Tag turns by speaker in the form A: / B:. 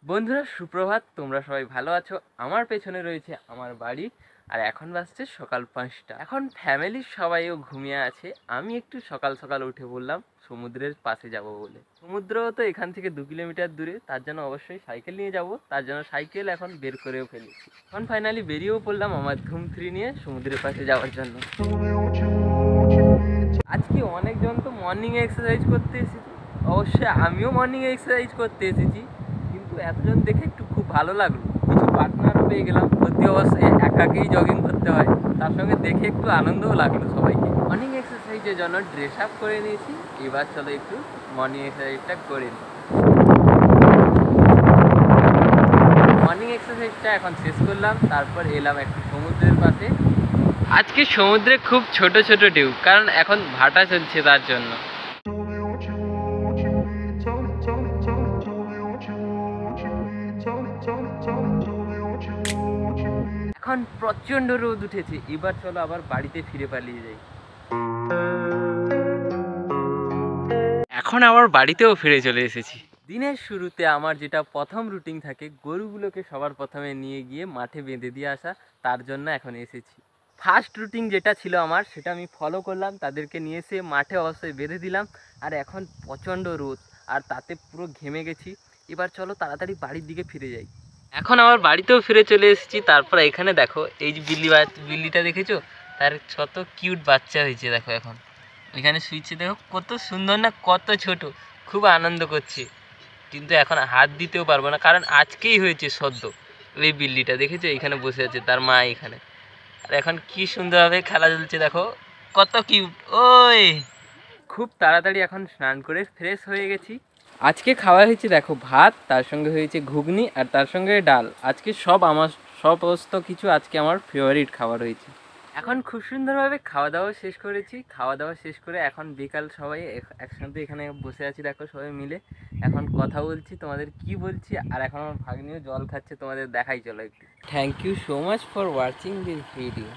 A: বন্ধুরা সুপ্রভাত, তোমরা সবাই ভালো আছো? আমার পেছনে রয়েছে আমার বাড়ি, আর এখন বাজছে সকাল 5টা। এখন ফ্যামিলির সবাইও ঘুমিয়ে আছে। আমি একটু সকাল সকাল উঠে বললাম সমুদ্রের পাশে যাব বলে। সমুদ্র তো এখান থেকে 2 কিলোমিটার দূরে, তার জন্য অবশ্যই সাইকেল নিয়ে যাব। তার জন্য সাইকেল এখন বের করেও ফেলেছি। এখন ফাইনালি বেরিয়েও পড়লাম আমার ধুম 3 নিয়ে সমুদ্রের পাশে যাওয়ার জন্য। আজকে অনেকজন তো মর্নিং এক্সারসাইজ করতে এসেছি, অবশ্যই আমিও মর্নিং এক্সারসাইজ করতে এসেছি, কিন্তু এতজন দেখে একটু খুব ভালো লাগলো। কিছু পার্টনারও পেয়ে গেলাম। প্রতি অবশ্যই একাকেই জগিং করতে হয়, তার সঙ্গে দেখে একটু আনন্দও লাগলো সবাইকে। মর্নিং এক্সারসাইজের জন্য ড্রেস আপ করে নিয়েছি। এবার চলো একটু মর্নিং এক্সারসাইজটা করে নিই। মর্নিং এক্সারসাইজটা এখন শেষ করলাম, তারপর এলাম একটু সমুদ্রের পাশে। আজকে সমুদ্রে খুব ছোট ছোট ঢেউ, কারণ এখন ভাটা চলছে তার জন্য। এখন প্রচন্ড রোদ উঠেছে। এবার চলো আবার বাড়িতে ফিরে পালিয়ে যাই। এখন আবার বাড়িতেও ফিরে চলে এসেছি। দিনের শুরুতে আমার যেটা প্রথম রুটিন থাকে, গরুগুলোকে সবার প্রথমে নিয়ে গিয়ে মাঠে বেঁধে দিয়ে আসা, তার জন্য এখন এসেছি। ফার্স্ট রুটিন যেটা ছিল আমার, সেটা আমি ফলো করলাম। তাদেরকে নিয়ে এসে মাঠে অবশ্যই বেঁধে দিলাম। আর এখন প্রচণ্ড রোদ, আর তাতে পুরো ঘেমে গেছি। এবার চলো তাড়াতাড়ি বাড়ির দিকে ফিরে যাই। এখন আবার বাড়িতেও ফিরে চলে এসেছি। তারপর এখানে দেখো, এই যে বিল্লিটা দেখেছো, তার কত কিউট বাচ্চা হয়েছে দেখো। এখন এখানে শুয়েছে, দেখো কত সুন্দর না, কত ছোট, খুব আনন্দ করছে। কিন্তু এখন হাত দিতেও পারবো না, কারণ আজকেই হয়েছে সদ্য। এই বিল্লিটা দেখেছো, এখানে বসে আছে, তার মা এখানে। আর এখন কি সুন্দরভাবে খেলা চলছে, দেখো কত কিউট। ওই খুব তাড়াতাড়ি এখন স্নান করে ফ্রেশ হয়ে গেছি। আজকে খাওয়া হয়েছে দেখো ভাত, তার সঙ্গে হয়েছে ঘুগনি, আর তার সঙ্গে ডাল। আজকে সমস্ত কিছু আজকে আমার ফেভারিট খাবার হয়েছে। এখন খুব সুন্দরভাবে খাওয়া দাওয়া শেষ করেছি। খাওয়া দাওয়া শেষ করে এখন বিকাল, সবাই একসাথে এখানে বসে আছি দেখো, সবাই মিলে এখন কথা বলছি। তোমাদের কি বলছি, আর এখন আমার ভাগ্নিও জল খাচ্ছে, তোমাদের দেখাই চলো একটু। Thank you so much for watching this video.